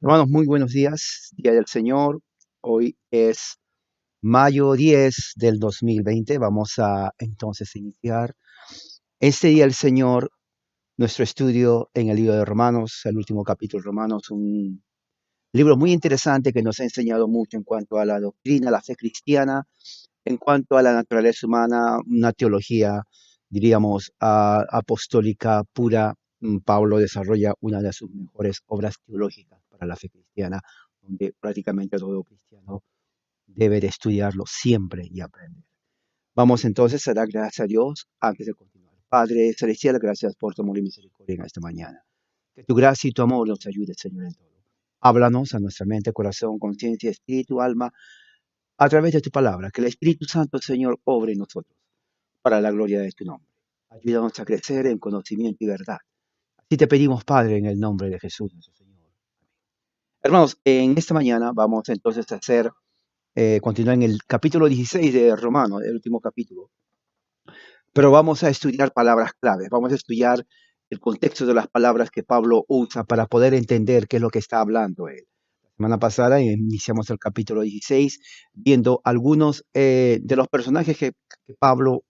Hermanos, muy buenos días, Día del Señor. Hoy es mayo 10 del 2020. Vamos a entonces iniciar este Día del Señor, nuestro estudio en el libro de Romanos, el último capítulo de Romanos, un libro muy interesante que nos ha enseñado mucho en cuanto a la doctrina, la fe cristiana, en cuanto a la naturaleza humana, una teología, diríamos, apostólica pura. Pablo desarrolla una de sus mejores obras teológicas para la fe cristiana, donde prácticamente todo cristiano debe de estudiarlo siempre y aprender. Vamos entonces a dar gracias a Dios antes de continuar. Padre Celestial, gracias por tu amor y misericordia en esta mañana. Que tu gracia y tu amor nos ayude, Señor, en todo. Háblanos a nuestra mente, corazón, conciencia, espíritu, alma, a través de tu palabra. Que el Espíritu Santo, Señor, obre en nosotros para la gloria de tu nombre. Ayúdanos a crecer en conocimiento y verdad. Así te pedimos, Padre, en el nombre de Jesús, nuestro Señor. Hermanos, en esta mañana vamos entonces a continuar en el capítulo 16 de Romanos, el último capítulo, pero vamos a estudiar palabras claves, vamos a estudiar el contexto de las palabras que Pablo usa para poder entender qué es lo que está hablando él. La semana pasada iniciamos el capítulo 16 viendo algunos de los personajes que Pablo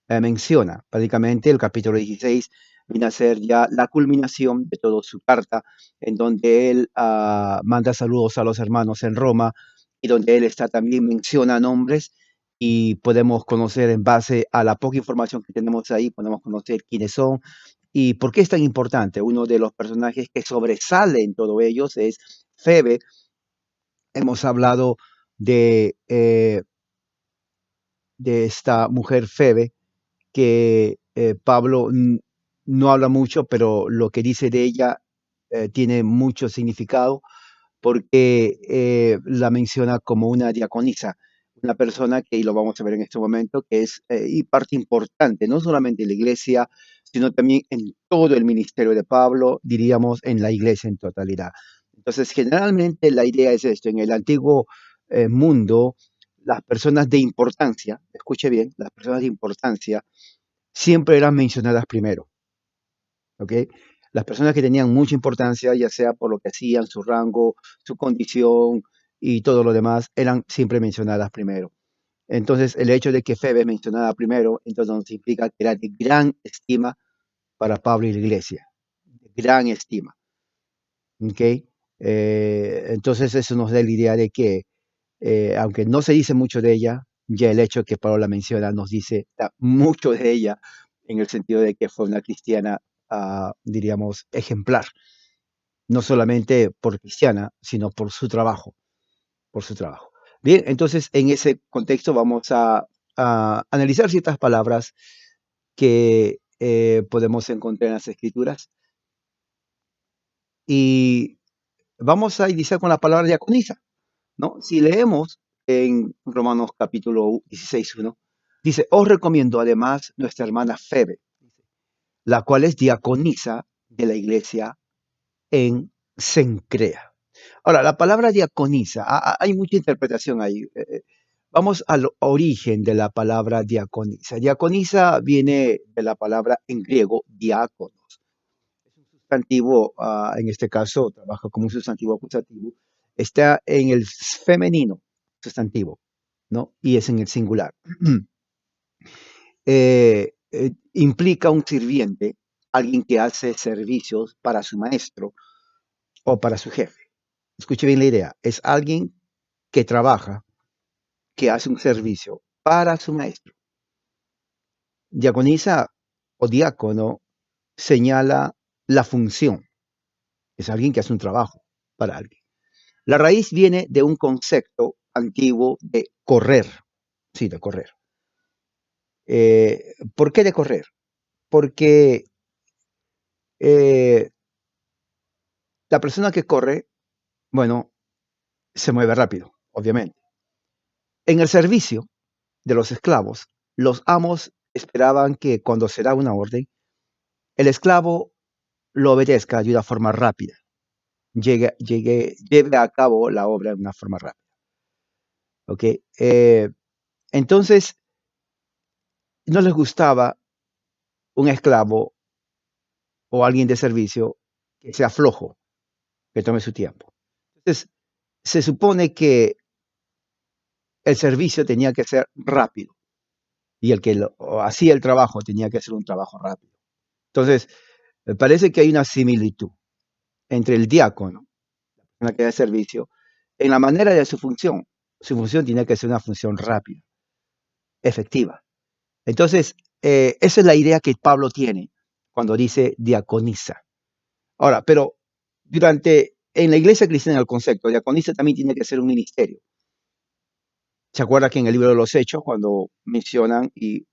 menciona. Prácticamente el capítulo 16 viene a ser ya la culminación de toda su carta, en donde él manda saludos a los hermanos en Roma y donde él está también menciona nombres y podemos conocer en base a la poca información que tenemos ahí, podemos conocer quiénes son y por qué es tan importante. Uno de los personajes que sobresale en todos ellos es Febe. Hemos hablado de, eh, de esta mujer Febe, que Pablo no habla mucho, pero lo que dice de ella tiene mucho significado porque la menciona como una diaconisa, una persona que, y lo vamos a ver en este momento, que es y parte importante, no solamente en la iglesia, sino también en todo el ministerio de Pablo, diríamos en la iglesia en totalidad. Entonces, generalmente la idea es esto, en el antiguo mundo, las personas de importancia, escuche bien, las personas de importancia siempre eran mencionadas primero, ¿ok? Las personas que tenían mucha importancia, ya sea por lo que hacían, su rango, su condición y todo lo demás, eran siempre mencionadas primero. Entonces, el hecho de que Febe es mencionada primero, entonces nos implica que era de gran estima para Pablo y la iglesia, de gran estima, ¿ok? Entonces, eso nos da la idea de que, aunque no se dice mucho de ella, ya el hecho de que Pablo la menciona nos dice mucho de ella, en el sentido de que fue una cristiana, diríamos, ejemplar, no solamente por cristiana, sino por su trabajo, por su trabajo. Bien, entonces en ese contexto vamos a analizar ciertas palabras que podemos encontrar en las escrituras y vamos a iniciar con la palabra diaconisa, ¿no? Si leemos en Romanos capítulo 16:1, dice, os recomiendo además nuestra hermana Febe, la cual es diaconisa de la iglesia en Cencrea. Ahora, la palabra diaconisa, hay mucha interpretación ahí. Vamos al origen de la palabra diaconisa. Diaconisa viene de la palabra en griego diáconos. Es un sustantivo, en este caso, trabaja como un sustantivo acusativo. Está en el femenino sustantivo, ¿no? Y es en el singular. Implica un sirviente, alguien que hace servicios para su maestro o para su jefe. Escuche bien la idea, es alguien que trabaja, que hace un servicio para su maestro. Diaconisa o diácono señala la función, es alguien que hace un trabajo para alguien. La raíz viene de un concepto antiguo de correr, sí, de correr. ¿Por qué de correr? Porque eh, la persona que corre, bueno, se mueve rápido, obviamente. En el servicio de los esclavos, los amos esperaban que cuando se da una orden, el esclavo lo obedezca de una forma rápida, lleve a cabo la obra de una forma rápida. ¿Ok? Entonces, no les gustaba un esclavo o alguien de servicio que sea flojo, que tome su tiempo. Entonces, se supone que el servicio tenía que ser rápido y el que hacía el trabajo tenía que hacer un trabajo rápido. Entonces, me parece que hay una similitud entre el diácono, la que da servicio, en la manera de su función. Su función tiene que ser una función rápida, efectiva. Entonces, esa es la idea que Pablo tiene cuando dice diaconisa. Ahora, pero en la iglesia cristiana el concepto de diaconisa también tiene que ser un ministerio. ¿Se acuerda que en el libro de los Hechos, cuando mencionan y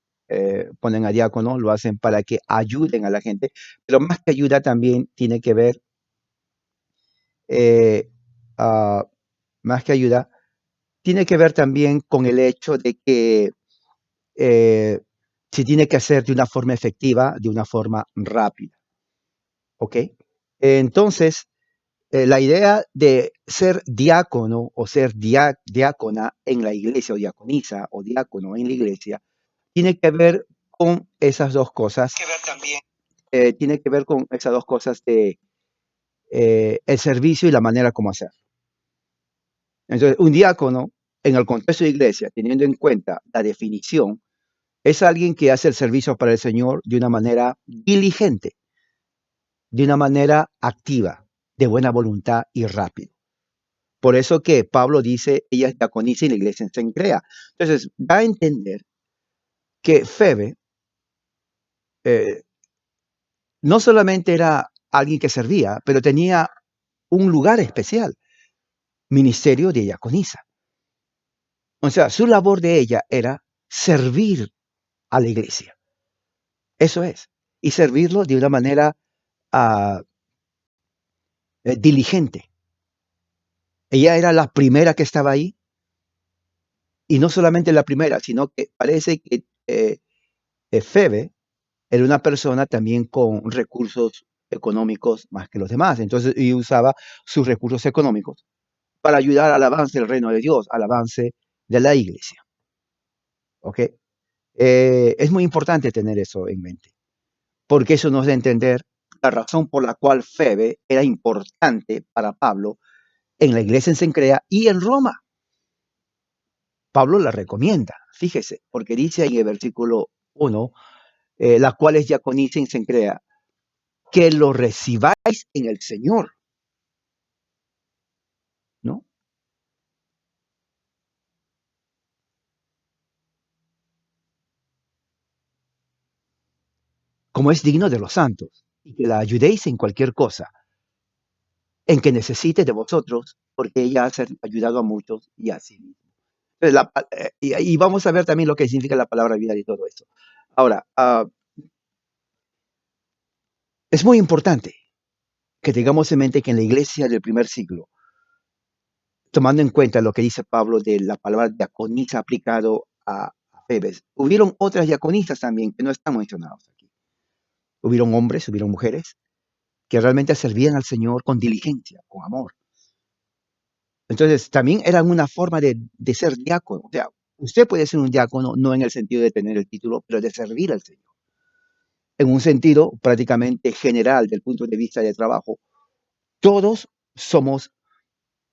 ponen a diácono, lo hacen para que ayuden a la gente? Pero más que ayuda también tiene que ver, eh, ah, más que ayuda, tiene que ver también con el hecho de que eh, se tiene que hacer de una forma efectiva, de una forma rápida. ¿Ok? Entonces, la idea de ser diácono o ser diácona en la iglesia o diaconisa o diácono en la iglesia tiene que ver con esas dos cosas. Que ver también. Tiene que ver con esas dos cosas de el servicio y la manera como hacer. Entonces, un diácono en el contexto de iglesia, teniendo en cuenta la definición, es alguien que hace el servicio para el Señor de una manera diligente, de una manera activa, de buena voluntad y rápido. Por eso que Pablo dice, ella es diaconisa y la iglesia se crea. Entonces, da a entender que Febe eh, no solamente era alguien que servía, pero tenía un lugar especial, ministerio de diaconisa. O sea, su labor de ella era servir a la iglesia. Eso es. Y servirlo de una manera ah, diligente. Ella era la primera que estaba ahí, y no solamente la primera, sino que parece que Febe era una persona también con recursos económicos más que los demás. Entonces, y usaba sus recursos económicos para ayudar al avance del reino de Dios, al avance de la iglesia. ¿Ok? Es muy importante tener eso en mente, porque eso nos da a entender la razón por la cual Febe era importante para Pablo en la iglesia en Cencrea y en Roma. Pablo la recomienda, fíjese, porque dice ahí en el versículo 1, la cual es diaconisa en Cencrea, que lo recibáis en el Señor, ¿no? Como es digno de los santos, y que la ayudéis en cualquier cosa, en que necesite de vosotros, porque ella ha ayudado a muchos y así mismo. Entonces, y vamos a ver también lo que significa la palabra vida y todo eso. Ahora, es muy importante que tengamos en mente que en la iglesia del primer siglo, tomando en cuenta lo que dice Pablo de la palabra diaconisa aplicado a Febes, hubieron otras diaconisas también que no están mencionados aquí. Hubieron hombres, hubieron mujeres que realmente servían al Señor con diligencia, con amor. Entonces, también eran una forma de ser diácono. O sea, usted puede ser un diácono no en el sentido de tener el título, pero de servir al Señor. En un sentido prácticamente general del punto de vista de trabajo, todos somos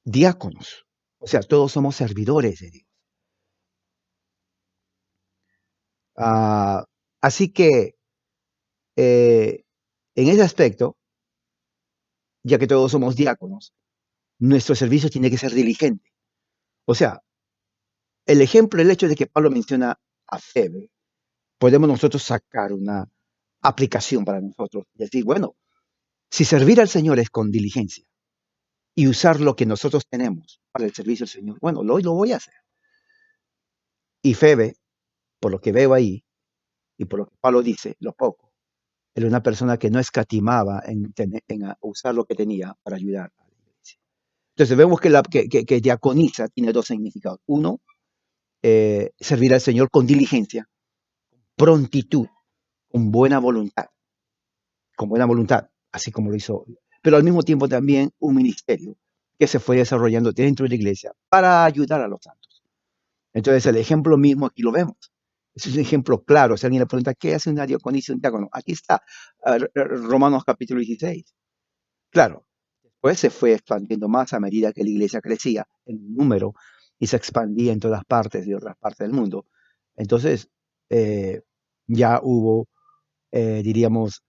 diáconos. O sea, todos somos servidores de Dios. Ah, así que eh, en ese aspecto, ya que todos somos diáconos, nuestro servicio tiene que ser diligente. O sea, el hecho de que Pablo menciona a Febe, podemos nosotros sacar una aplicación para nosotros y decir, bueno, si servir al Señor es con diligencia y usar lo que nosotros tenemos para el servicio al Señor, bueno, lo voy a hacer. Y Febe, por lo que veo ahí y por lo que Pablo dice, lo poco, era una persona que no escatimaba en usar lo que tenía para ayudar a la iglesia. Entonces vemos que diaconisa tiene dos significados. Uno, servir al Señor con diligencia, prontitud, con buena voluntad, así como lo hizo, pero al mismo tiempo también un ministerio que se fue desarrollando dentro de la iglesia para ayudar a los santos. Entonces el ejemplo mismo aquí lo vemos. Es un ejemplo claro. Si alguien le pregunta, ¿qué hace una diaconisa y un diácono? Aquí está, Romanos capítulo 16. Claro, pues se fue expandiendo más a medida que la iglesia crecía en número y se expandía en todas partes y otras partes del mundo. Entonces, eh, ya hubo, diríamos,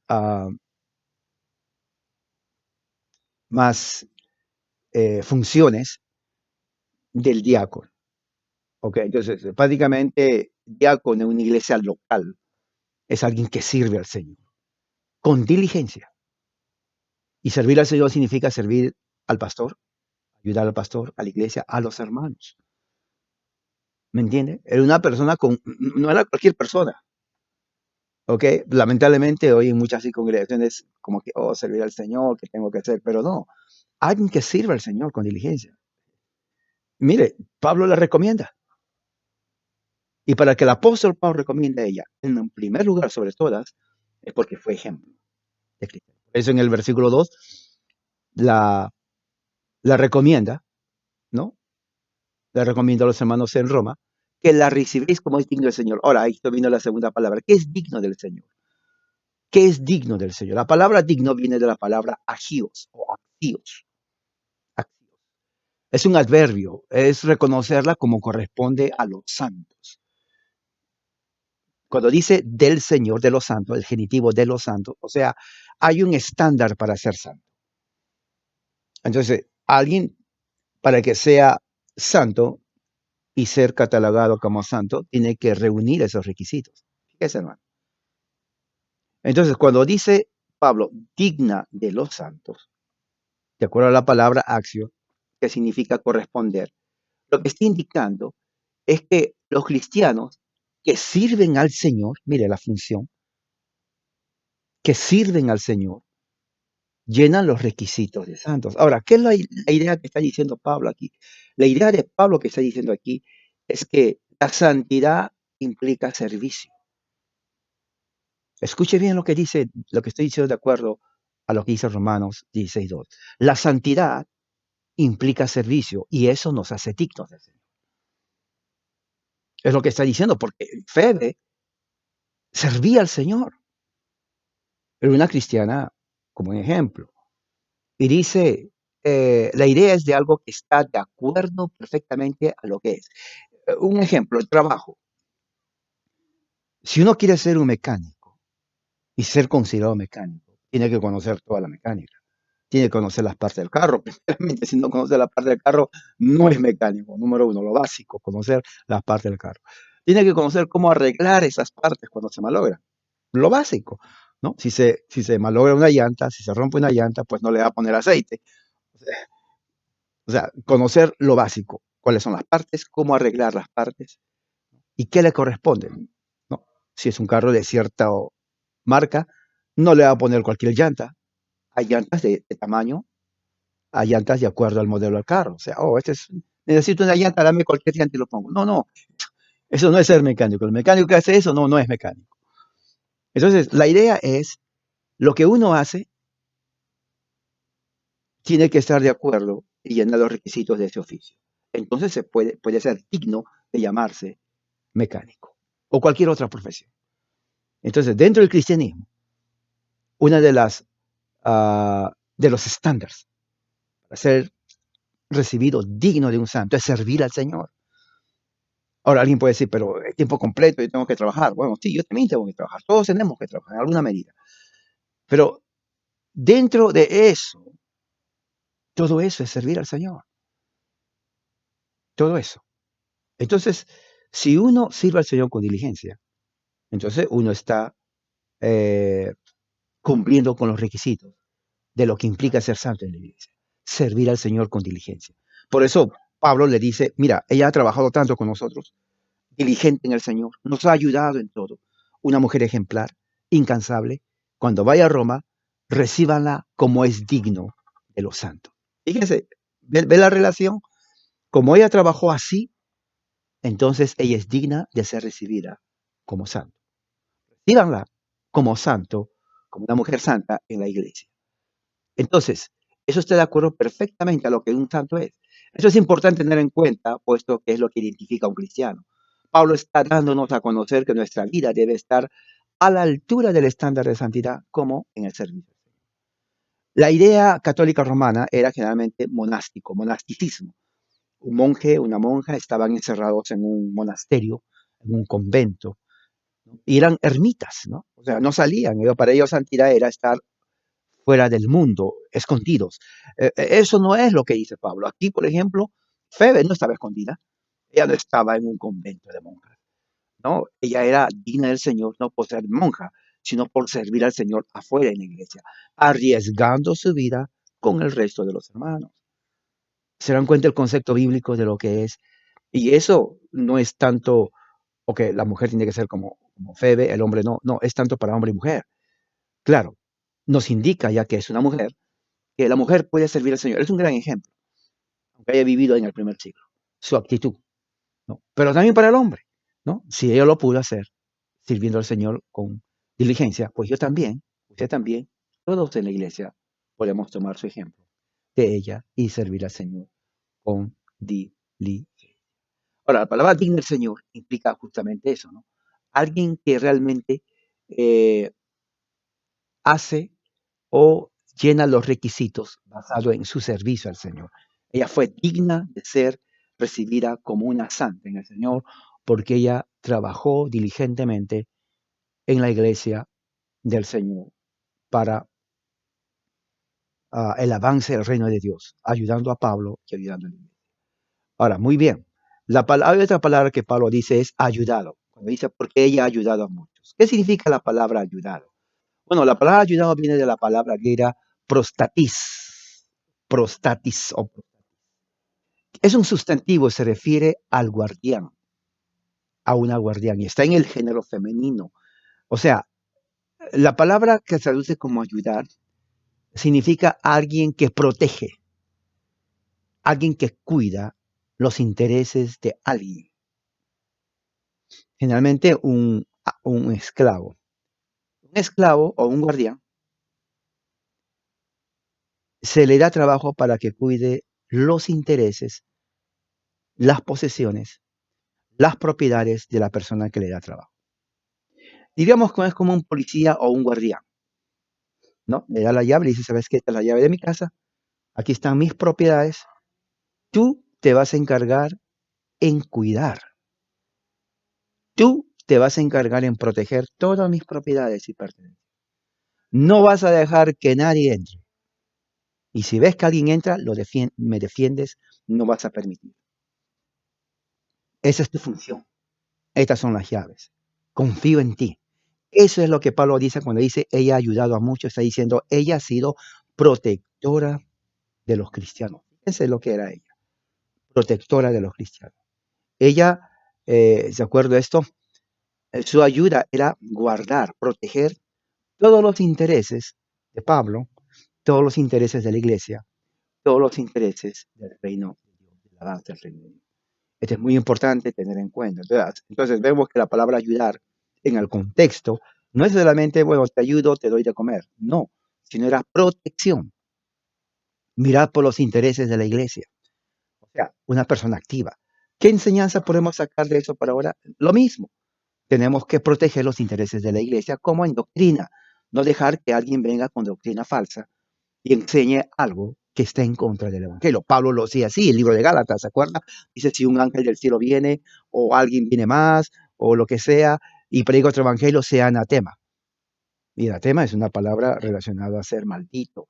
más funciones del diácono. Ok, entonces, básicamente, diácono en una iglesia local es alguien que sirve al Señor con diligencia. Y servir al Señor significa servir al pastor, ayudar al pastor, a la iglesia, a los hermanos. ¿Me entiende? Era una persona con, no era cualquier persona. ¿Ok? Lamentablemente hoy en muchas congregaciones como que, oh, servir al Señor, que tengo que hacer, pero no, alguien que sirva al Señor con diligencia. Mire, Pablo la recomienda. Y para que el apóstol Pablo recomiende a ella, en primer lugar sobre todas, es porque fue ejemplo de Cristo. Por eso en el versículo 2 la, la recomienda, ¿no? Le recomiendo a los hermanos en Roma que la recibéis como es digno del Señor. Ahora, ahí vino la segunda palabra. ¿Qué es digno del Señor? ¿Qué es digno del Señor? La palabra digno viene de la palabra agios o axios. Es un adverbio, es reconocerla como corresponde a los santos. Cuando dice del Señor, de los santos, el genitivo de los santos, o sea, hay un estándar para ser santo. Entonces, alguien para que sea santo y ser catalogado como santo, tiene que reunir esos requisitos. Fíjese, hermano. Entonces, cuando dice Pablo, digna de los santos, de acuerdo a la palabra axio, que significa corresponder, lo que está indicando es que los cristianos que sirven al Señor, mire la función, que sirven al Señor, llenan los requisitos de santos. Ahora, ¿qué es la idea que está diciendo Pablo aquí? La idea de Pablo que está diciendo aquí es que la santidad implica servicio. Escuche bien lo que dice, lo que estoy diciendo de acuerdo a lo que dice Romanos 16:2. La santidad implica servicio y eso nos hace dignos del Señor. Es lo que está diciendo, porque Febe servía al Señor. Era una cristiana como un ejemplo. Y dice, la idea es de algo que está de acuerdo perfectamente a lo que es. Un ejemplo, el trabajo. Si uno quiere ser un mecánico y ser considerado mecánico, tiene que conocer toda la mecánica. Tiene que conocer las partes del carro. Primeramente, si no conoce la parte del carro, no es mecánico. Número uno, lo básico, conocer las partes del carro. Tiene que conocer cómo arreglar esas partes cuando se malogra. Lo básico, ¿no? Si se malogra una llanta, si se rompe una llanta, pues no le va a poner aceite. O sea, conocer lo básico, cuáles son las partes, cómo arreglar las partes y qué le corresponde, ¿no? Si es un carro de cierta marca, no le va a poner cualquier llanta. Hay llantas de tamaño, hay llantas de acuerdo al modelo del carro. O sea, oh, necesito una llanta, dame cualquier llanta y lo pongo. No, no, eso no es ser mecánico. El mecánico que hace eso no es mecánico. Entonces, la idea es, lo que uno hace tiene que estar de acuerdo y llenar los requisitos de ese oficio. Entonces se puede ser digno de llamarse mecánico o cualquier otra profesión. Entonces, dentro del cristianismo, una de los estándares para ser recibido digno de un santo es servir al Señor. Ahora alguien puede decir, pero es tiempo completo, yo tengo que trabajar. Bueno, sí, yo también tengo que trabajar. Todos tenemos que trabajar en alguna medida. Pero dentro de eso, todo eso es servir al Señor. Todo eso. Entonces, si uno sirve al Señor con diligencia, entonces uno está eh, cumpliendo con los requisitos de lo que implica ser santo en la iglesia, servir al Señor con diligencia. Por eso Pablo le dice, mira, ella ha trabajado tanto con nosotros, diligente en el Señor, nos ha ayudado en todo, una mujer ejemplar, incansable. Cuando vaya a Roma, recíbanla como es digno de los santos. Fíjense, ve la relación, como ella trabajó así, entonces ella es digna de ser recibida como santo. Recíbanla como santo, como una mujer santa en la iglesia. Entonces, eso está de acuerdo perfectamente a lo que un santo es. Eso es importante tener en cuenta, puesto que es lo que identifica a un cristiano. Pablo está dándonos a conocer que nuestra vida debe estar a la altura del estándar de santidad, como en el servicio. La idea católica romana era generalmente monástico, monasticismo. Un monje, una monja estaban encerrados en un monasterio, en un convento, ¿no? Y eran ermitas, ¿no? O sea, no salían. Para ellos santidad era estar fuera del mundo, escondidos. Eso no es lo que dice Pablo. Aquí, por ejemplo, Febe no estaba escondida. Ella no estaba en un convento de monjas, ¿no? Ella era digna del Señor no por ser monja, sino por servir al Señor afuera en la iglesia, arriesgando su vida con el resto de los hermanos. Se dan cuenta el concepto bíblico de lo que es. Y eso no es tanto, ok, la mujer tiene que ser como Febe, el hombre no, no, es tanto para hombre y mujer. Claro, nos indica ya que es una mujer, que la mujer puede servir al Señor. Es un gran ejemplo, aunque haya vivido en el primer siglo, su actitud, ¿no? Pero también para el hombre, ¿no? Si ella lo pudo hacer, sirviendo al Señor con diligencia, pues yo también, usted también, todos en la iglesia podemos tomar su ejemplo de ella y servir al Señor con diligencia. Ahora, la palabra digno del Señor implica justamente eso, ¿no? Alguien que realmente eh, hace o llena los requisitos basado en su servicio al Señor. Ella fue digna de ser recibida como una santa en el Señor porque ella trabajó diligentemente en la iglesia del Señor para el avance del reino de Dios, ayudando a Pablo y ayudando a la iglesia. Ahora, muy bien. Hay otra palabra que Pablo dice es ayudado. Cuando dice, porque ella ha ayudado a muchos. ¿Qué significa la palabra ayudado? Bueno, la palabra ayudado viene de la palabra griega prostatis. Prostatis. Es un sustantivo, se refiere al guardián, a una guardián, y está en el género femenino. O sea, la palabra que se traduce como ayudar significa alguien que protege, alguien que cuida los intereses de alguien. Generalmente un esclavo. Un esclavo o un guardián se le da trabajo para que cuide los intereses, las posesiones, las propiedades de la persona que le da trabajo. Diríamos que es como un policía o un guardián, ¿no? Le da la llave, le dice, ¿sabes qué? Esta es la llave de mi casa, aquí están mis propiedades, tú te vas a encargar en cuidar, tú te vas a encargar en proteger todas mis propiedades y pertenencias. No vas a dejar que nadie entre. Y si ves que alguien entra, me defiendes, no vas a permitir. Esa es tu función. Estas son las llaves. Confío en ti. Eso es lo que Pablo dice cuando dice, ella ha ayudado a muchos. Está diciendo, ella ha sido protectora de los cristianos. Fíjense lo que era ella, protectora de los cristianos. Ella, ¿se acuerda de esto? Su ayuda era guardar, proteger todos los intereses de Pablo, todos los intereses de la iglesia, todos los intereses del reino de Dios, de la base del reino de Dios. Esto es muy importante tener en cuenta. Entonces vemos que la palabra ayudar en el contexto no es solamente, bueno, te ayudo, te doy de comer. No, sino era protección. Mirar por los intereses de la iglesia. O sea, una persona activa. ¿Qué enseñanza podemos sacar de eso para ahora? Lo mismo. Tenemos que proteger los intereses de la iglesia como en doctrina. No dejar que alguien venga con doctrina falsa y enseñe algo que esté en contra del evangelio. Pablo lo decía así, el libro de Gálatas, ¿se acuerda? Dice, si un ángel del cielo viene, o alguien viene más, o lo que sea, y predica otro evangelio, sea anatema. Y anatema es una palabra relacionada a ser maldito.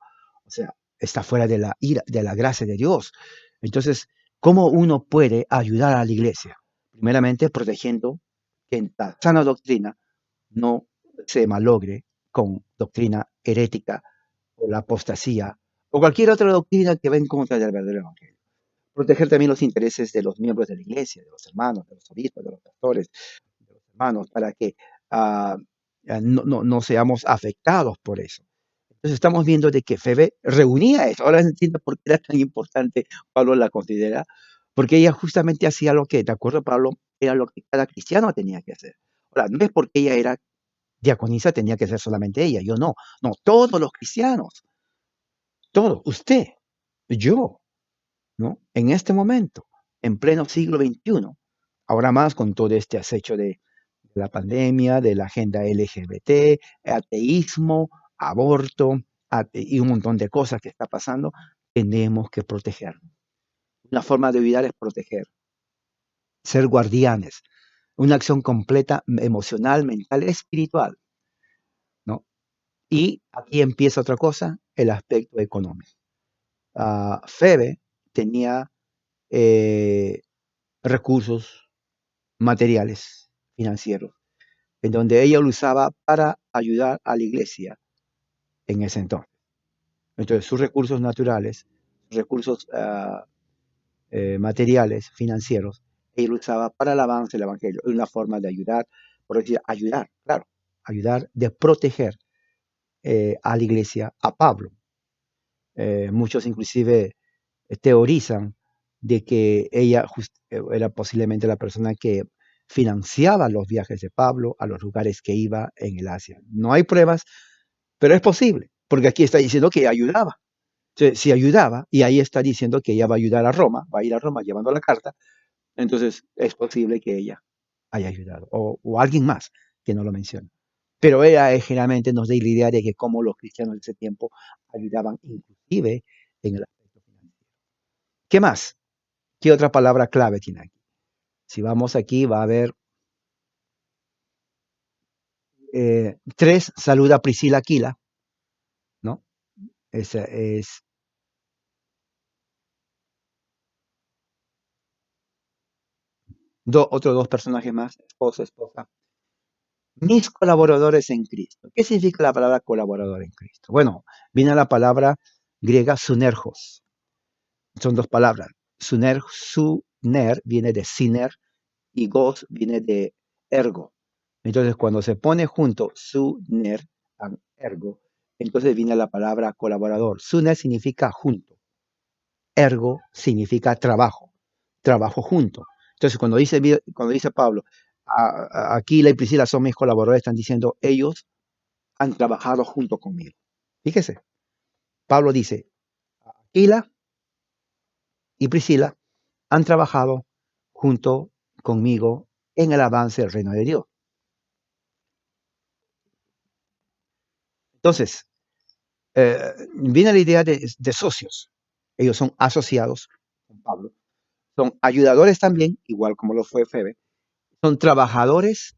O sea, está fuera de la ira, de la gracia de Dios. Entonces, ¿cómo uno puede ayudar a la iglesia? Primeramente, protegiendo que en la sana doctrina no se malogre con doctrina herética o la apostasía o cualquier otra doctrina que va en contra del verdadero evangelio. Proteger también los intereses de los miembros de la iglesia, de los hermanos, de los obispos, de los pastores, de los hermanos, para que ah, no seamos afectados por eso. Entonces estamos viendo de que Febe reunía eso. Ahora entiendo por qué era tan importante, Pablo la considera, porque ella justamente hacía lo que, de acuerdo a Pablo, era lo que cada cristiano tenía que hacer. Ahora, no es porque ella era diaconisa, tenía que ser solamente ella, yo no. No, todos los cristianos, todos, usted, yo, ¿no? En este momento, en pleno siglo XXI, ahora más con todo este acecho de la pandemia, de la agenda LGBT, ateísmo, aborto, y un montón de cosas que está pasando, tenemos que protegernos. Una forma de ayudar es proteger, ser guardianes, una acción completa emocional, mental, espiritual, ¿no? Y aquí empieza otra cosa, el aspecto económico. Febe tenía eh, recursos materiales, financieros, en donde ella lo usaba para ayudar a la iglesia en ese entonces. Entonces, sus recursos naturales, sus recursos materiales, financieros, ella lo usaba para el avance del evangelio. Es una forma de ayudar, por decir, ayudar, claro, ayudar, de proteger a la iglesia, a Pablo. Muchos inclusive teorizan de que ella era posiblemente la persona que financiaba los viajes de Pablo a los lugares que iba en el Asia. No hay pruebas, pero es posible, porque aquí está diciendo que ayudaba. Si ayudaba, y ahí está diciendo que ella va a ayudar a Roma, va a ir a Roma llevando la carta, entonces es posible que ella haya ayudado, o alguien más que no lo menciona. Pero ella generalmente nos da la idea de que como los cristianos de ese tiempo ayudaban inclusive en el aspecto financiero. ¿Qué más? ¿Qué otra palabra clave tiene aquí? Si vamos aquí, va a haber tres, saluda a Priscila Aquila, ¿no? Esa es otros dos personajes más, esposo, esposa. Mis colaboradores en Cristo. ¿Qué significa la palabra colaborador en Cristo? Bueno, viene la palabra griega sunergos. Son dos palabras. Suner viene de siner y gos viene de ergo. Entonces, cuando se pone junto suner and ergo, entonces viene la palabra colaborador. Suner significa junto. Ergo significa trabajo. Trabajo junto. Entonces, cuando dice Pablo, Aquila y Priscila son mis colaboradores, están diciendo ellos han trabajado junto conmigo. Fíjese, Pablo dice, Aquila y Priscila han trabajado junto conmigo en el avance del reino de Dios. Entonces, viene la idea de socios. Ellos son asociados con Pablo. Son ayudadores también, igual como lo fue Febe. Son trabajadores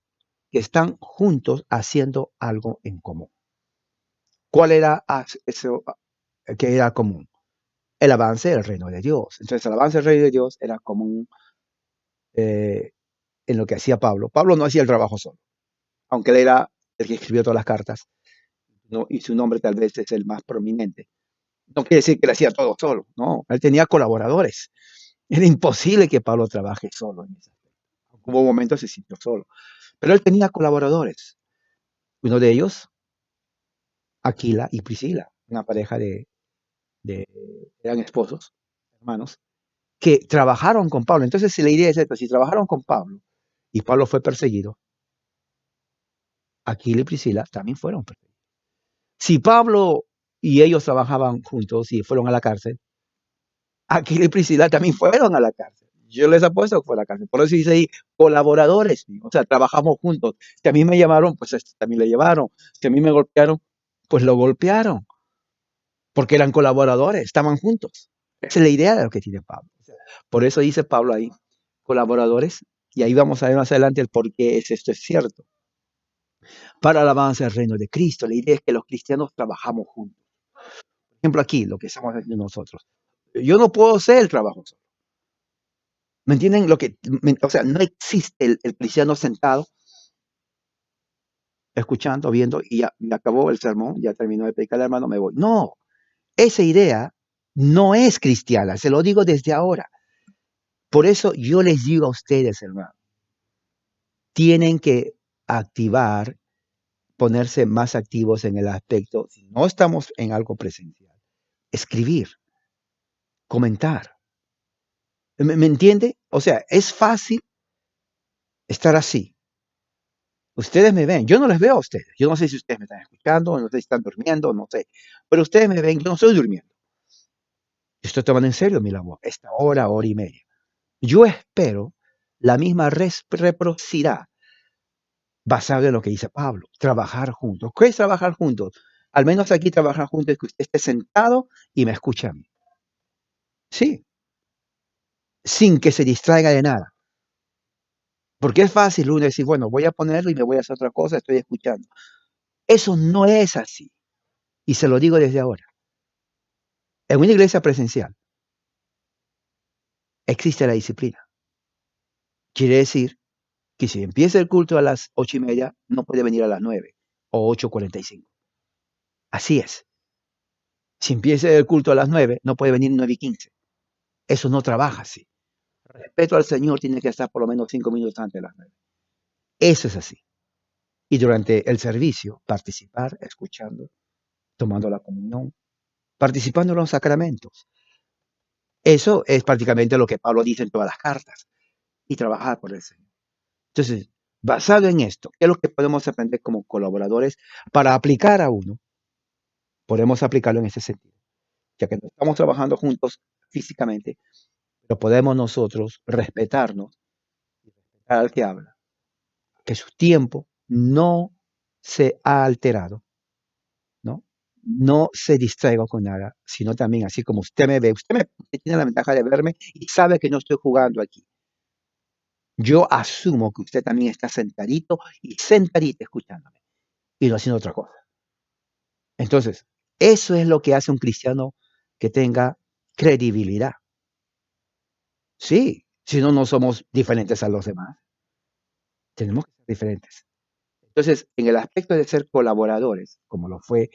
que están juntos haciendo algo en común. ¿Cuál era eso que era común? El avance del reino de Dios. Entonces, el avance del reino de Dios era común eh, en lo que hacía Pablo. Pablo no hacía el trabajo solo, aunque él era el que escribió todas las cartas, ¿no? Y su nombre tal vez es el más prominente. No quiere decir que él hacía todo solo, no, él tenía colaboradores. Era imposible que Pablo trabaje solo en ese aspecto. Hubo momentos que se sintió solo, pero él tenía colaboradores. Uno de ellos, Aquila y Priscila, una pareja de eran esposos, hermanos, que trabajaron con Pablo. Entonces, si la idea es esta, si trabajaron con Pablo y Pablo fue perseguido, Aquila y Priscila también fueron perseguidos. Si Pablo y ellos trabajaban juntos y fueron a la cárcel, Aquila y Priscila también fueron a la cárcel. Yo les apuesto que fue a la cárcel. Por eso dice ahí, colaboradores. O sea, trabajamos juntos. Si a mí me llamaron, pues también le llevaron. Si a mí me golpearon, pues lo golpearon. Porque eran colaboradores, estaban juntos. Esa es la idea de lo que tiene Pablo. O sea, por eso dice Pablo ahí, colaboradores. Y ahí vamos a ver más adelante el por qué esto es cierto. Para el avance del reino de Cristo, la idea es que los cristianos trabajamos juntos. Por ejemplo, aquí, lo que estamos haciendo nosotros. Yo no puedo hacer el trabajo solo. ¿Me entienden? O sea, no existe el cristiano sentado, escuchando, viendo, y ya me acabó el sermón, ya terminó de predicar el hermano, me voy. No, esa idea no es cristiana, se lo digo desde ahora. Por eso yo les digo a ustedes, hermano, tienen que activar, ponerse más activos en el aspecto, si no estamos en algo presencial, escribir, comentar. ¿Me entiende? O sea, es fácil estar así. Ustedes me ven, yo no les veo a ustedes. Yo no sé si ustedes me están escuchando, no sé si están durmiendo, no sé. Pero ustedes me ven, yo no estoy durmiendo. Yo estoy tomando en serio mi labor, esta hora, hora y media. Yo espero la misma reciprocidad basada en lo que dice Pablo, trabajar juntos. ¿Qué es trabajar juntos? Al menos aquí trabajar juntos es que usted esté sentado y me escuche a mí. Sí, sin que se distraiga de nada. Porque es fácil uno decir, bueno, voy a ponerlo y me voy a hacer otra cosa, estoy escuchando. Eso no es así. Y se lo digo desde ahora. En una iglesia presencial existe la disciplina. Quiere decir que si empieza el culto a las 8:30, no puede venir a las 9 o 8:45. Así es. Si empieza el culto a las 9, no puede venir 9:15. Eso no trabaja así. Respeto al Señor tiene que estar por lo menos 5 minutos antes de las 9. Eso es así. Y durante el servicio, participar, escuchando, tomando la comunión, participando en los sacramentos. Eso es prácticamente lo que Pablo dice en todas las cartas. Y trabajar por el Señor. Entonces, basado en esto, ¿qué es lo que podemos aprender como colaboradores para aplicar a uno? Podemos aplicarlo en ese sentido. Ya que no estamos trabajando juntos físicamente, pero podemos nosotros respetarnos y respetar al que habla, que su tiempo no se ha alterado, ¿no? No se distraiga con nada, sino también así como usted me ve, usted tiene la ventaja de verme y sabe que no estoy jugando aquí. Yo asumo que usted también está sentadito y sentadita escuchándome y no haciendo otra cosa. Entonces, eso es lo que hace un cristiano que tenga credibilidad. Sí, si no, no somos diferentes a los demás. Tenemos que ser diferentes. Entonces, en el aspecto de ser colaboradores, como lo fue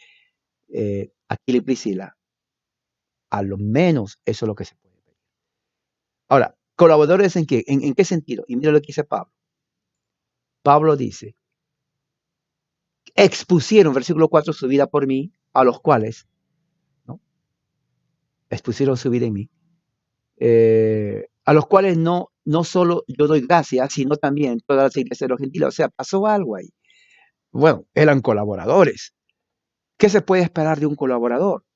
Aquila y Priscila, a lo menos eso es lo que se puede pedir. Ahora, ¿colaboradores en qué? ¿En qué sentido? Y mira lo que dice Pablo. Pablo dice, expusieron, versículo 4, su vida por mí, a los cuales, ¿no? Expusieron su vida en mí, a los cuales no solo yo doy gracias, sino también todas las iglesias de los gentiles. O sea, pasó algo ahí. Bueno, eran colaboradores. ¿Qué se puede esperar de un colaborador?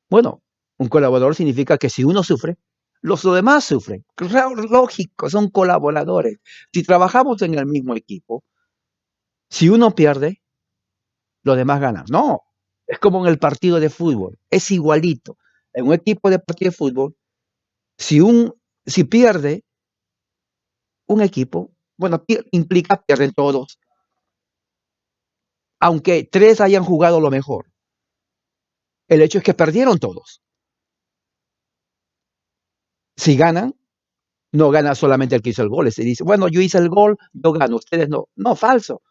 Bueno, un colaborador significa que si uno sufre, los demás sufren. Claro, lógico, son colaboradores. Si trabajamos en el mismo equipo, si uno pierde, los demás ganan. No, es como en el partido de fútbol, es igualito. En un equipo de partido de fútbol, si, si pierde un equipo, bueno, implica pierden todos, aunque tres hayan jugado lo mejor. El hecho es que perdieron todos. Si ganan, no gana solamente el que hizo el gol. Se dice, bueno, yo hice el gol, yo gano, ustedes no. No, falso.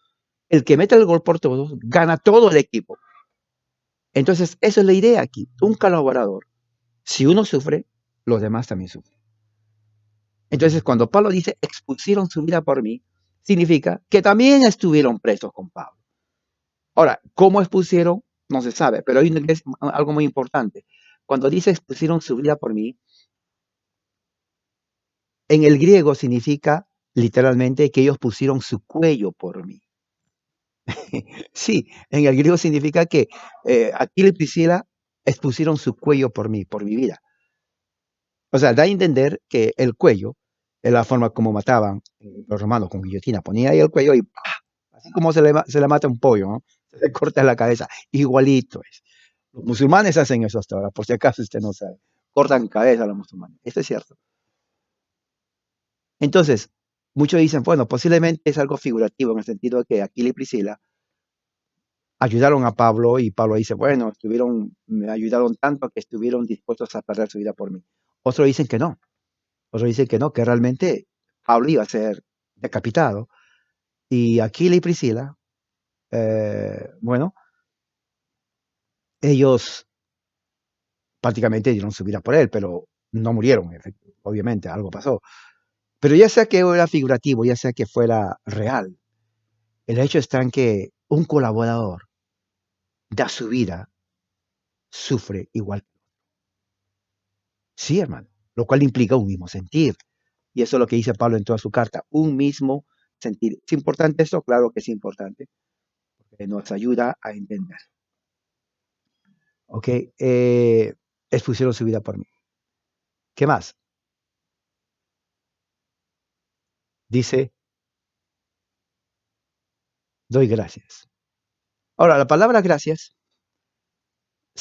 El que mete el gol por todos, gana todo el equipo. Entonces, esa es la idea aquí. Un colaborador, si uno sufre, los demás también sufren. Entonces, cuando Pablo dice, expusieron su vida por mí, significa que también estuvieron presos con Pablo. Ahora, ¿cómo expusieron? No se sabe, pero hay algo muy importante. Cuando dice expusieron su vida por mí, en el griego significa literalmente que ellos pusieron su cuello por mí. Sí, en el griego significa que Aquila y Priscila expusieron su cuello por mí, por mi vida. O sea, da a entender que el cuello es la forma como mataban los romanos con guillotina. Ponía ahí el cuello y ¡pah! Así como se le mata un pollo, ¿no? Se le corta la cabeza. Igualito es. Los musulmanes hacen eso hasta ahora, por si acaso usted no sabe. Cortan cabeza a los musulmanes. Esto es cierto. Entonces, muchos dicen, bueno, posiblemente es algo figurativo en el sentido de que Aquila y Priscila ayudaron a Pablo y Pablo dice, bueno, me ayudaron tanto que estuvieron dispuestos a perder su vida por mí. Otros dicen que no. Otros dicen que no, que realmente Pablo iba a ser decapitado y Aquila y Priscila, bueno, ellos prácticamente dieron su vida por él, pero no murieron, obviamente, algo pasó. Pero ya sea que era figurativo, ya sea que fuera real, el hecho está en que un colaborador da su vida, sufre igual. Sí, hermano, lo cual implica un mismo sentir. Y eso es lo que dice Pablo en toda su carta, un mismo sentir. ¿Es importante esto? Claro que es importante, porque nos ayuda a entender. ¿Ok? Expusieron su vida por mí. ¿Qué más? Dice, doy gracias. Ahora, la palabra gracias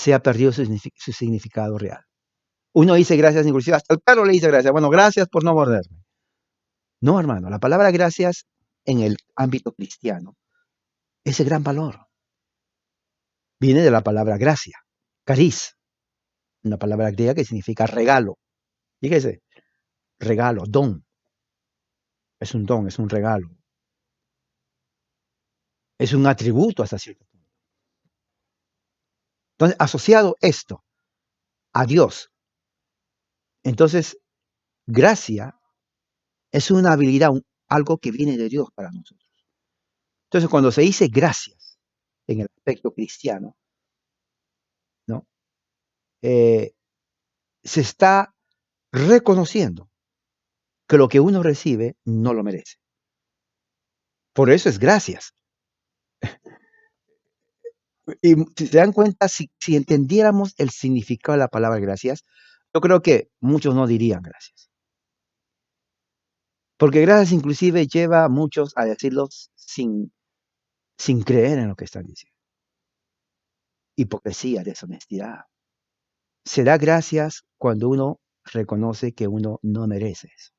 se ha perdido su significado real. Uno dice gracias, inclusive hasta el perro le dice gracias. Bueno, gracias por no morderme. No, hermano, la palabra gracias en el ámbito cristiano es de gran valor. Viene de la palabra gracia, caris, una palabra griega que significa regalo. Fíjese, regalo, don. Es un don, es un regalo. Es un atributo hasta cierto punto. Entonces, asociado esto a Dios, entonces, gracia es una habilidad, algo que viene de Dios para nosotros. Entonces, cuando se dice gracias en el aspecto cristiano, ¿no? Se está reconociendo que lo que uno recibe no lo merece. Por eso es gracias. Y si se dan cuenta, si entendiéramos el significado de la palabra gracias, yo creo que muchos no dirían gracias. Porque gracias inclusive lleva a muchos a decirlo sin creer en lo que están diciendo. Hipocresía, deshonestidad. Se da gracias cuando uno reconoce que uno no merece eso.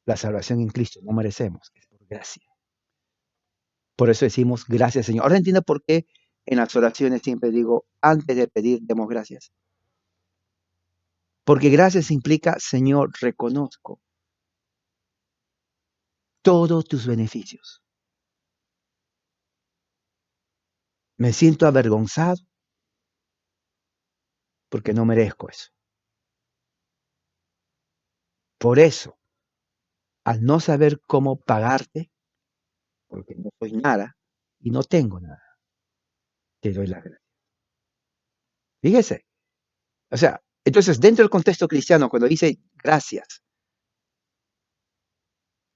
La salvación en Cristo no merecemos, es por gracia. Por eso decimos gracias, Señor. Ahora entiende por qué en las oraciones siempre digo, antes de pedir, demos gracias. Porque gracias implica, Señor, reconozco todos tus beneficios. Me siento avergonzado porque no merezco eso. Por eso, al no saber cómo pagarte, porque no soy nada y no tengo nada, te doy la gracia. Fíjese. O sea, entonces dentro del contexto cristiano, cuando dice gracias,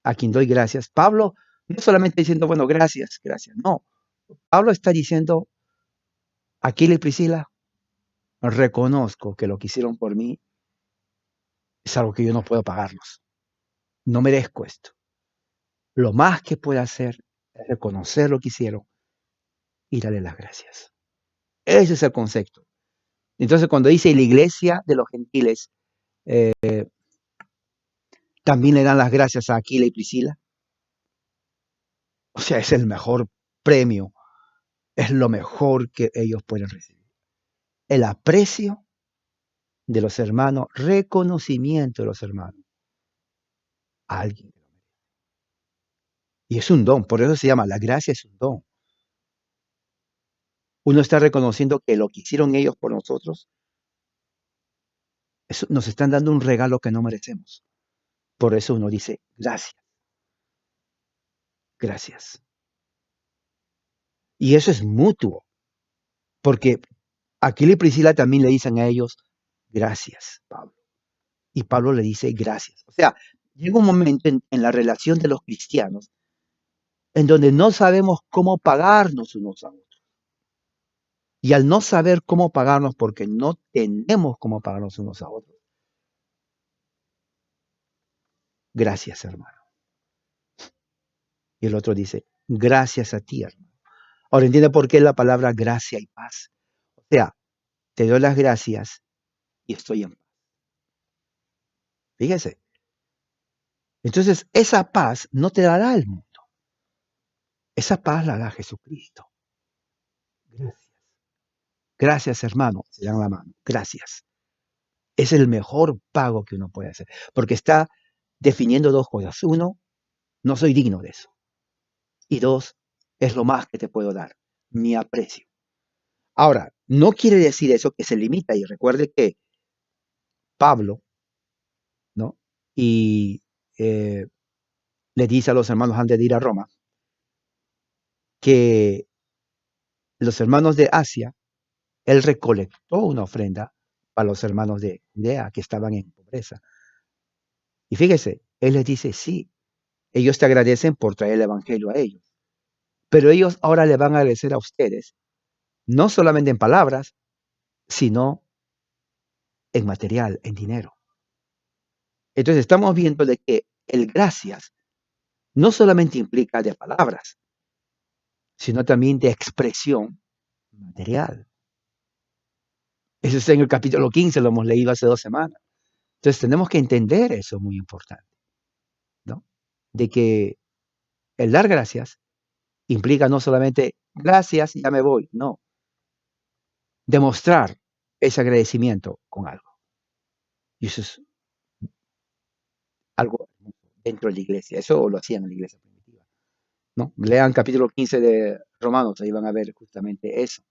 a quien doy gracias, Pablo no solamente diciendo, bueno, gracias, gracias. No, Pablo está diciendo, Aquila y Priscila, reconozco que lo que hicieron por mí es algo que yo no puedo pagarlos. No merezco esto. Lo más que puedo hacer es reconocer lo que hicieron y darle las gracias. Ese es el concepto. Entonces, cuando dice la iglesia de los gentiles, eh, también le dan las gracias a Aquila y Priscila. O sea, es el mejor premio, es lo mejor que ellos pueden recibir. El aprecio de los hermanos, reconocimiento de los hermanos a alguien. Y es un don, por eso se llama, la gracia es un don. Uno está reconociendo que lo que hicieron ellos por nosotros, nos están dando un regalo que no merecemos. Por eso uno dice, gracias, gracias. Y eso es mutuo, porque Aquila y Priscila también le dicen a ellos, gracias, Pablo. Y Pablo le dice, gracias. O sea, llega un momento en la relación de los cristianos en donde no sabemos cómo pagarnos unos a otros. Y al no saber cómo pagarnos porque no tenemos cómo pagarnos unos a otros, gracias, hermano. Y el otro dice, gracias a ti, hermano. Ahora entiende por qué la palabra gracia y paz. O sea, te doy las gracias y estoy en paz. Fíjese. Entonces, esa paz no te la da el mundo. Esa paz la da Jesucristo. Gracias. Gracias, hermano. Se dan la mano. Gracias. Es el mejor pago que uno puede hacer. Porque está definiendo dos cosas. Uno, no soy digno de eso. Y dos, es lo más que te puedo dar. Mi aprecio. Ahora, no quiere decir eso que se limita. Y recuerde que Pablo, ¿no? Y le dice a los hermanos antes de ir a Roma que los hermanos de Asia, él recolectó una ofrenda para los hermanos de Judea que estaban en pobreza. Y fíjese, él les dice, sí, ellos te agradecen por traer el evangelio a ellos, pero ellos ahora le van a agradecer a ustedes, no solamente en palabras, sino en material, en dinero. Entonces estamos viendo de que el gracias no solamente implica de palabras, sino también de expresión material. Eso está en el capítulo 15, lo hemos leído hace 2 semanas. Entonces tenemos que entender eso, muy importante, ¿no? De que el dar gracias implica no solamente gracias, ya me voy, no, demostrar ese agradecimiento con algo. Y eso es algo dentro de la iglesia. Eso lo hacían en la iglesia primitiva, ¿no? Lean capítulo 15 de Romanos, ahí van a ver justamente eso.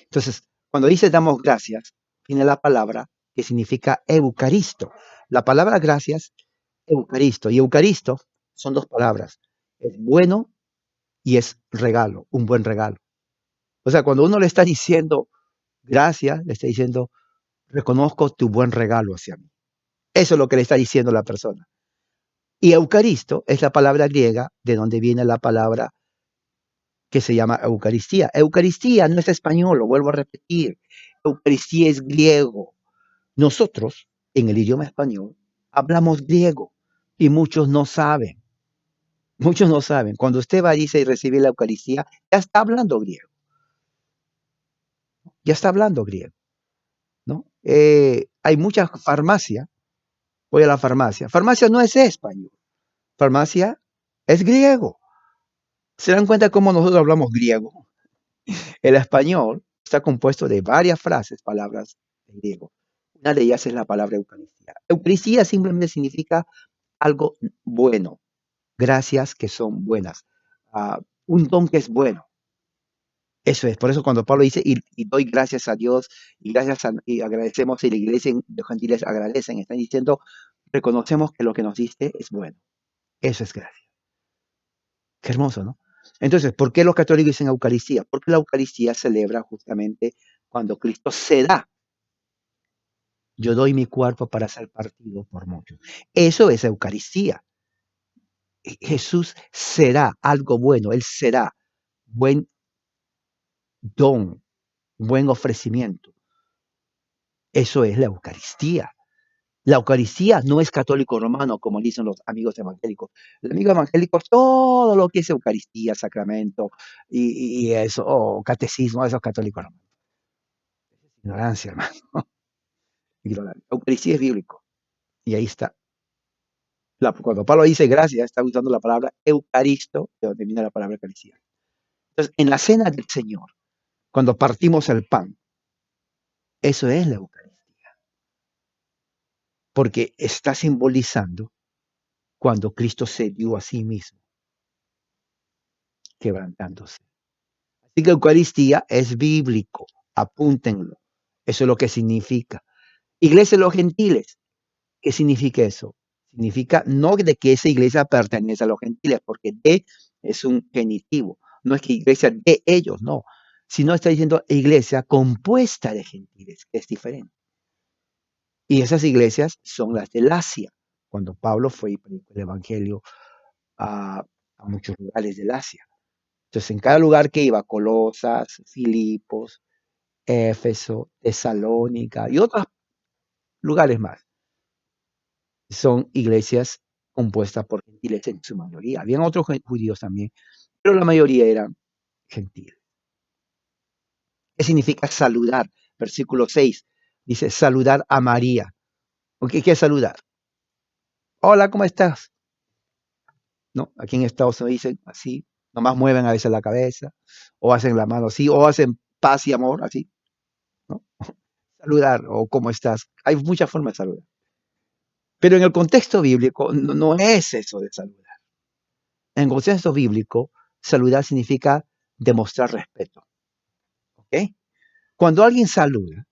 Entonces, cuando dice damos gracias, tiene la palabra que significa eucaristo. La palabra gracias, eucaristo. Y eucaristo son dos palabras. Es bueno y es regalo, un buen regalo. O sea, cuando uno le está diciendo gracias, le está diciendo, reconozco tu buen regalo hacia mí. Eso es lo que le está diciendo la persona. Y eucaristo es la palabra griega de donde viene la palabra que se llama Eucaristía. Eucaristía no es español, lo vuelvo a repetir. Eucaristía es griego. Nosotros, en el idioma español, hablamos griego y muchos no saben. Muchos no saben. Cuando usted va y dice y recibe la Eucaristía, ya está hablando griego. Ya está hablando griego, ¿no? Hay muchas farmacias. Voy a la farmacia. Farmacia no es español. Farmacia es griego. ¿Se dan cuenta cómo nosotros hablamos griego? El español está compuesto de varias frases, palabras en griego. Una de ellas es la palabra Eucaristía. Eucaristía simplemente significa algo bueno, gracias que son buenas, un don que es bueno. Eso es, por eso cuando Pablo dice, y doy gracias a Dios, y agradecemos, y la iglesia, los gentiles agradecen, están diciendo, reconocemos que lo que nos diste es bueno. Eso es gracia. Qué hermoso, ¿no? Entonces, ¿por qué los católicos dicen Eucaristía? Porque la Eucaristía celebra justamente cuando Cristo se da. Yo doy mi cuerpo para ser partido por muchos. Eso es Eucaristía. Jesús será algo bueno, Él será buen don, buen ofrecimiento. Eso es la Eucaristía. La Eucaristía no es católico romano, como dicen los amigos evangélicos. Los amigos evangélicos, todo lo que es Eucaristía, sacramento y eso, catecismo, eso es católico romano. Ignorancia, hermano. Ignorancia. Eucaristía es bíblico. Y ahí está. Cuando Pablo dice gracias, está usando la palabra Eucaristo, de donde viene la palabra Eucaristía. Entonces, en la cena del Señor, cuando partimos el pan, eso es la Eucaristía. Porque está simbolizando cuando Cristo se dio a sí mismo, quebrantándose. Así que Eucaristía es bíblico, apúntenlo. Eso es lo que significa. Iglesia de los gentiles, ¿qué significa eso? Significa no de que esa iglesia pertenece a los gentiles, porque de es un genitivo. No es que iglesia de ellos, no. Sino está diciendo iglesia compuesta de gentiles, que es diferente. Y esas iglesias son las del Asia. Cuando Pablo fue y predicó el evangelio a muchos lugares del Asia. Entonces, en cada lugar que iba, Colosas, Filipos, Éfeso, Tesalónica y otros lugares más, son iglesias compuestas por gentiles en su mayoría. Habían otros judíos también, pero la mayoría eran gentiles. ¿Qué significa saludar? Versículo 6 dice saludar a María. ¿Qué es saludar? Hola, ¿cómo estás? ¿No? Aquí en Estados Unidos dicen así, nomás mueven a veces la cabeza, o hacen la mano así, o hacen paz y amor así, ¿no? Saludar, o ¿cómo estás? Hay muchas formas de saludar. Pero en el contexto bíblico no es eso de saludar. En el contexto bíblico, saludar significa demostrar respeto. ¿Ok? Cuando alguien saluda,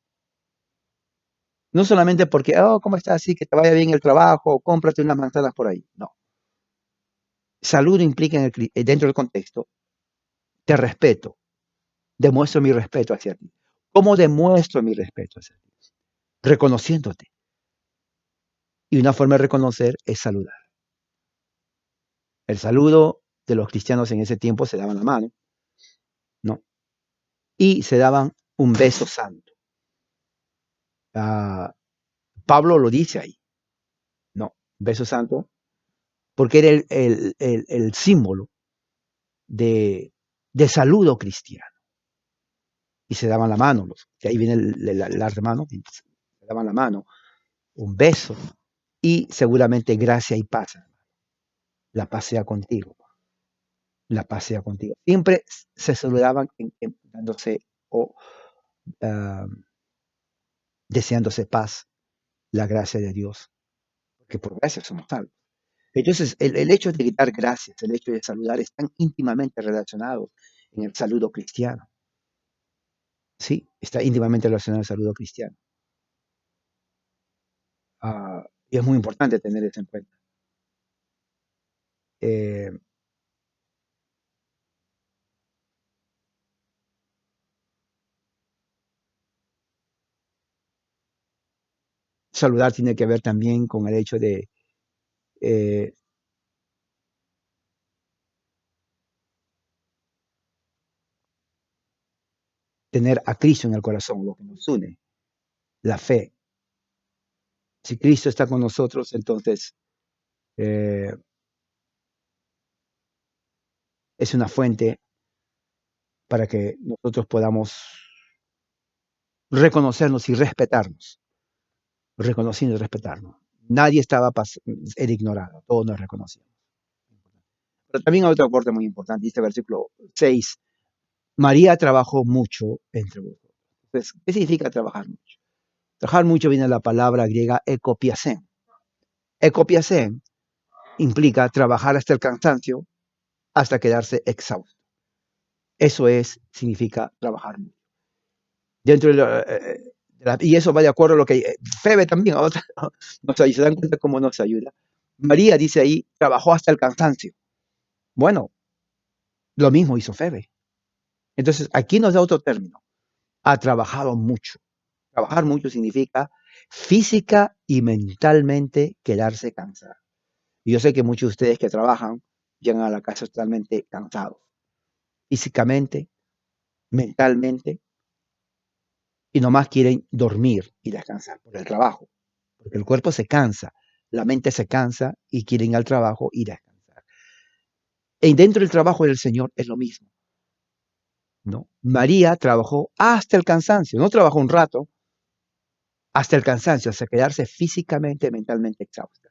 no solamente porque, oh, ¿cómo estás? Así que te vaya bien el trabajo, cómprate unas manzanas por ahí. No. Saludo implica dentro del contexto, te respeto, demuestro mi respeto hacia ti. ¿Cómo demuestro mi respeto hacia ti? Reconociéndote. Y una forma de reconocer es saludar. El saludo de los cristianos en ese tiempo se daban la mano, ¿no? Y se daban un beso santo. Pablo lo dice ahí, ¿no? Beso santo, porque era el símbolo de saludo cristiano. y se daban la mano. De ahí viene la mano, y se daban la mano, un beso y seguramente gracia y paz. La paz sea contigo, la paz sea contigo. Siempre se saludaban dándose o ah, deseándose paz, la gracia de Dios, que por gracia somos salvos. Entonces, el hecho de dar gracias, el hecho de saludar, están íntimamente relacionados en el saludo cristiano. Sí, está íntimamente relacionado al saludo cristiano. Y es muy importante tener eso en cuenta. Eh, Saludar tiene que ver también con el hecho de eh, tener a Cristo en el corazón, lo que nos une, la fe. Si Cristo está con nosotros, entonces eh, es una fuente para que nosotros podamos reconocernos y respetarnos, reconociendo y respetarnos. Nadie era ignorado, todos nos reconocíamos. Pero también hay otro aporte muy importante, dice versículo 6. María trabajó mucho entre vosotros. Entonces, ¿qué significa trabajar mucho? Trabajar mucho viene de la palabra griega ekopiasen. Ekopiasen implica trabajar hasta el cansancio, hasta quedarse exhausto. Eso significa trabajar mucho. Dentro y eso va de acuerdo a lo que Febe también nos ayuda, se dan cuenta cómo nos ayuda. María dice ahí, trabajó hasta el cansancio. Bueno, lo mismo hizo Febe. Entonces, aquí nos da otro término. Ha trabajado mucho. Trabajar mucho significa física y mentalmente quedarse cansado. Y yo sé que muchos de ustedes que trabajan llegan a la casa totalmente cansados, físicamente, mentalmente, y nomás quieren dormir y descansar por el trabajo, porque el cuerpo se cansa, la mente se cansa y quieren ir al trabajo y descansar. Y dentro del trabajo del Señor es lo mismo, ¿no? María trabajó hasta el cansancio, no trabajó un rato, hasta el cansancio, hasta quedarse físicamente, mentalmente exhausta.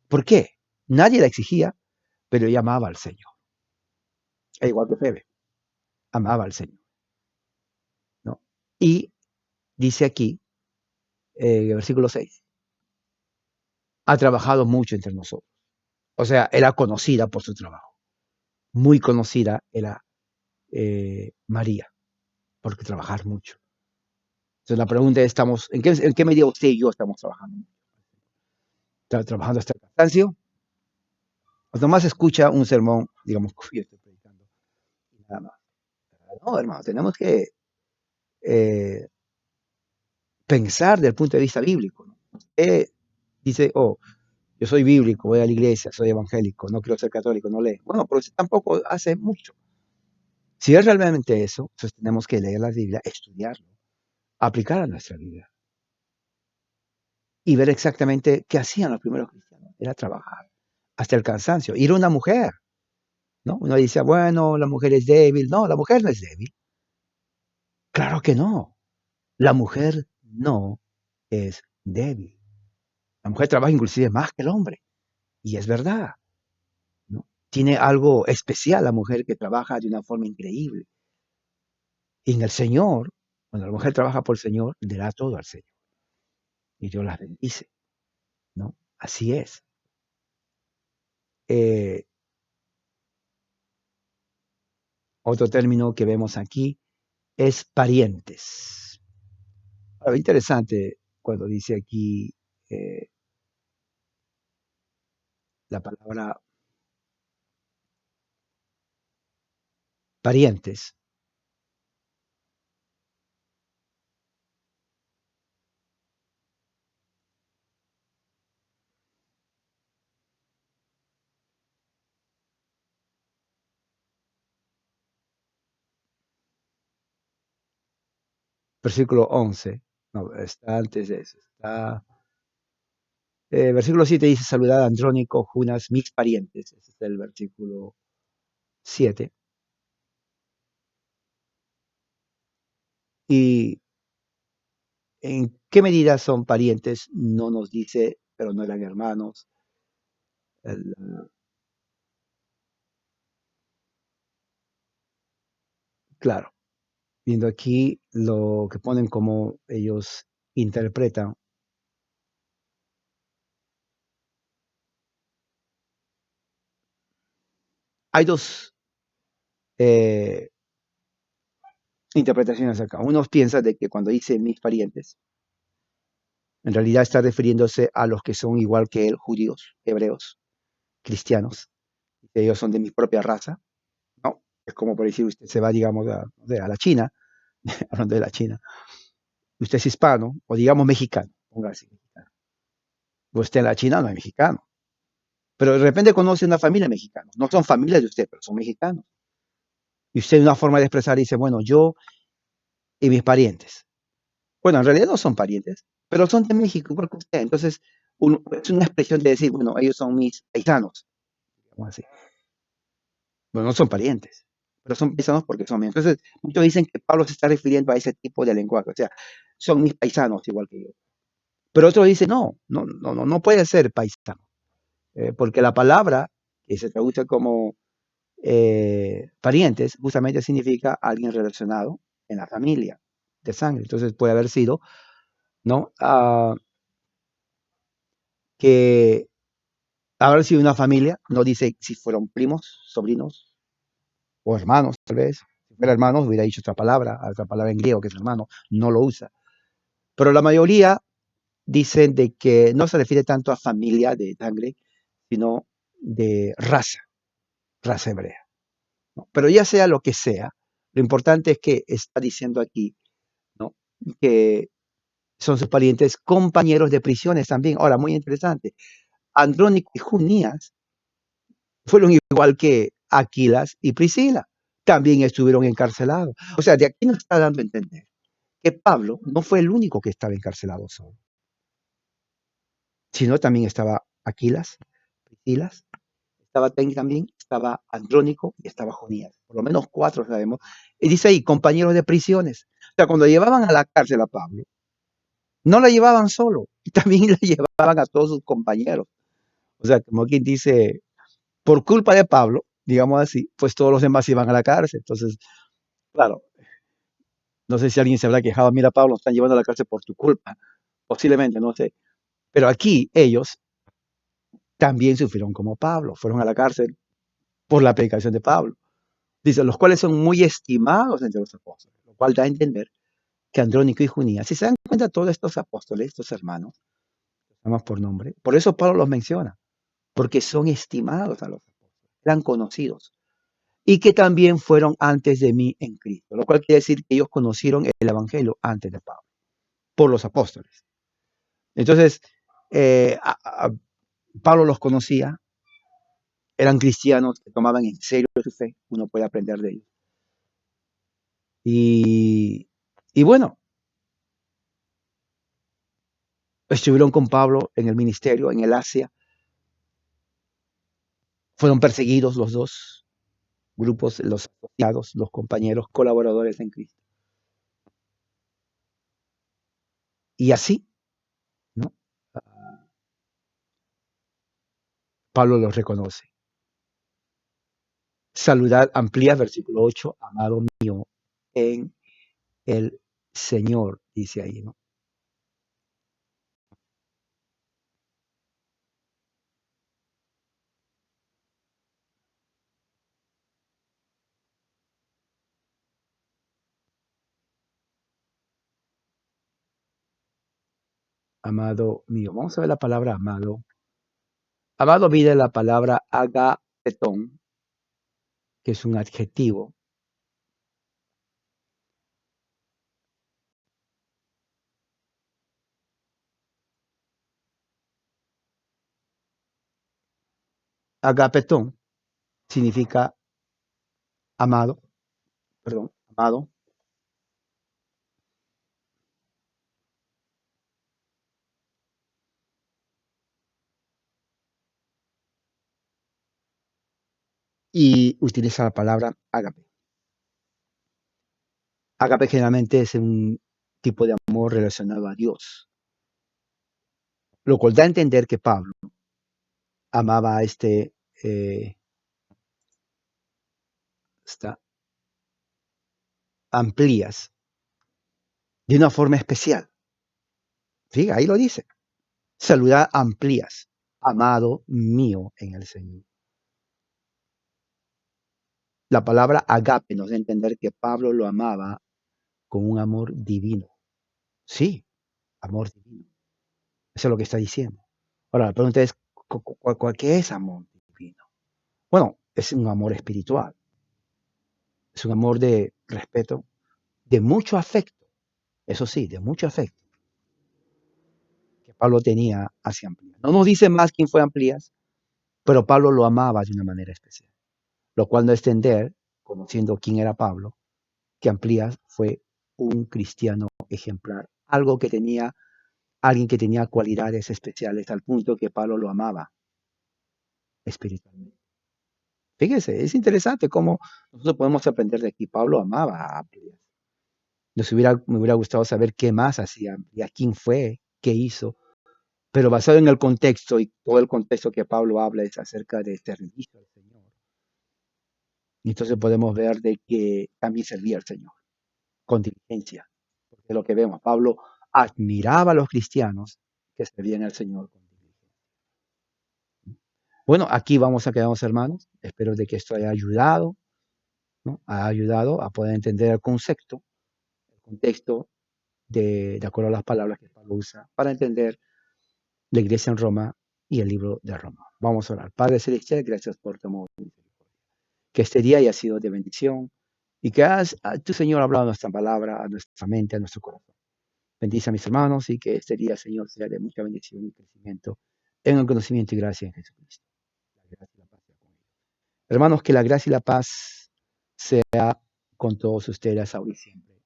¿Por qué? Nadie la exigía, pero ella amaba al Señor. E igual que Febe, amaba al Señor, ¿no? Y dice aquí, versículo 6, ha trabajado mucho entre nosotros. O sea, era conocida por su trabajo. Muy conocida era María, porque trabajar mucho. Entonces la pregunta es, ¿en qué medida usted y yo estamos trabajando? ¿Trabajando hasta el cansancio? O nomás escucha un sermón, digamos, que yo estoy predicando, y nada más. No, hermano, tenemos que eh, pensar desde el punto de vista bíblico, ¿no? Usted dice, oh, yo soy bíblico, voy a la iglesia, soy evangélico, no quiero ser católico, no leo. Bueno, pero usted tampoco hace mucho. Si es realmente eso, entonces tenemos que leer la Biblia, estudiarlo, aplicar a nuestra vida y ver exactamente qué hacían los primeros cristianos. Era trabajar hasta el cansancio. Ir a una mujer, ¿no? Uno dice, bueno, la mujer es débil. No, la mujer no es débil. Claro que no. La mujer no es débil. La mujer trabaja inclusive más que el hombre. Y es verdad, ¿no? Tiene algo especial la mujer que trabaja de una forma increíble. Y en el Señor, cuando la mujer trabaja por el Señor, le da todo al Señor. Y Dios las bendice, ¿no? Así es. Eh, Otro término que vemos aquí es parientes. Ahora, interesante cuando dice aquí eh, la palabra parientes. Versículo 11. No, está antes de eso. Versículo 7 dice, saludad a Andrónico, Junas, mis parientes. Ese es el versículo 7. ¿Y en qué medida son parientes? No nos dice, pero no eran hermanos. El- claro, viendo aquí lo que ponen como ellos interpretan, hay dos eh, interpretaciones acá. Uno piensa de que cuando dice mis parientes, en realidad está refiriéndose a los que son igual que él, judíos, hebreos, cristianos, que ellos son de mi propia raza, ¿no? Es como por decir, usted se va, digamos, a la China, hablando de la China, usted es hispano, o digamos mexicano, póngase mexicano. Usted en la China no es mexicano, pero de repente conoce una familia mexicana. No son familias de usted, pero son mexicanos. Y usted una forma de expresar dice, bueno, yo y mis parientes. Bueno, en realidad no son parientes, pero son de México, igual que usted. Entonces, es una expresión de decir, bueno, ellos son mis paisanos, digamos así. Bueno, no son parientes, pero son paisanos porque son míos. Entonces, muchos dicen que Pablo se está refiriendo a ese tipo de lenguaje, o sea, son mis paisanos igual que yo. Pero otros dicen, no, no, no, no, no puede ser paisano, porque la palabra que se traduce como parientes justamente significa alguien relacionado en la familia de sangre. Entonces puede haber sido, ¿no? Que haber sido una familia, no dice si fueron primos, sobrinos o hermanos, tal vez. Si fuera hermanos, hubiera dicho otra palabra en griego que es hermano, no lo usa. Pero la mayoría dicen de que no se refiere tanto a familia de sangre, sino de raza, raza hebrea, ¿no? Pero ya sea lo que sea, lo importante es que está diciendo aquí, ¿no? Que son sus parientes, compañeros de prisiones también. Ahora, muy interesante, Andrónico y Junías fueron igual que Aquilas y Priscila, también estuvieron encarcelados. O sea, de aquí nos está dando a entender que Pablo no fue el único que estaba encarcelado solo, sino también estaba Aquilas, Priscila, estaba también, estaba Andrónico y estaba Jonías. Por lo menos cuatro sabemos. Y dice ahí, compañeros de prisiones. O sea, cuando llevaban a la cárcel a Pablo, no la llevaban solo, y también la llevaban a todos sus compañeros. O sea, como quien dice, por culpa de Pablo, digamos así, pues todos los demás iban a la cárcel. Entonces, claro, no sé si alguien se habrá quejado, mira, Pablo, nos están llevando a la cárcel por tu culpa. Posiblemente, no sé. Pero aquí ellos también sufrieron como Pablo, fueron a la cárcel por la predicación de Pablo. Dice, los cuales son muy estimados entre los apóstoles, lo cual da a entender que Andrónico y Junías, si se dan cuenta todos estos apóstoles, estos hermanos, llamas por nombre, por eso Pablo los menciona, porque son estimados a los apóstoles, eran conocidos, y que también fueron antes de mí en Cristo, lo cual quiere decir que ellos conocieron el Evangelio antes de Pablo, por los apóstoles. Entonces, eh, a- a- Pablo los conocía, eran cristianos que tomaban en serio su fe, uno puede aprender de ellos. Y, y bueno, estuvieron con Pablo en el ministerio, en el Asia, fueron perseguidos los dos grupos, los asociados, los compañeros, colaboradores en Cristo. Y así, ¿no? Pablo los reconoce. Saludad, amplía, versículo 8, amado mío, en el Señor, dice ahí, ¿no? Amado mío. Vamos a ver la palabra amado. Amado viene la palabra agapetón, que es un adjetivo. Agapetón significa amado, perdón, amado. Y utiliza la palabra ágape. Agape generalmente es un tipo de amor relacionado a Dios, lo cual da a entender que Pablo amaba a eh, esta Amplías de una forma especial. Sí, ahí lo dice. Saluda a Amplías, amado mío en el Señor. La palabra agape nos da a entender que Pablo lo amaba con un amor divino. Sí, amor divino. Eso es lo que está diciendo. Ahora, la pregunta es, ¿qué es amor divino? Bueno, es un amor espiritual, es un amor de respeto, de mucho afecto, eso sí, de mucho afecto que Pablo tenía hacia Amplías. No nos dice más quién fue Amplías, pero Pablo lo amaba de una manera especial, lo cual no extender, conociendo quién era Pablo, que Amplías fue un cristiano ejemplar, alguien que tenía cualidades especiales al punto que Pablo lo amaba espiritualmente. Fíjese, es interesante cómo nosotros podemos aprender de aquí. Pablo amaba a Amplías. Me hubiera gustado saber qué más hacía Amplías, quién fue, qué hizo, pero basado en el contexto y todo el contexto que Pablo habla es acerca de servicio al Señor. Y entonces podemos ver de que también servía al Señor con diligencia. Porque es lo que vemos. Pablo admiraba a los cristianos que servían al Señor con diligencia. Bueno, aquí vamos a quedarnos, hermanos. Espero de que esto haya ayudado, ¿no? Ha ayudado a poder entender el contexto de acuerdo a las palabras que Pablo usa para entender la iglesia en Roma y el libro de Roma. Vamos a orar. Padre Celestial, gracias por tu amor. Que este día haya sido de bendición y que tu Señor, hablado nuestra palabra, a nuestra mente, a nuestro corazón. Bendice a mis hermanos y que este día, Señor, sea de mucha bendición y crecimiento en el conocimiento y gracia en Jesucristo. La gracia y la paz sea con ellos. Hermanos, que la gracia y la paz sea con todos ustedes ahora y siempre.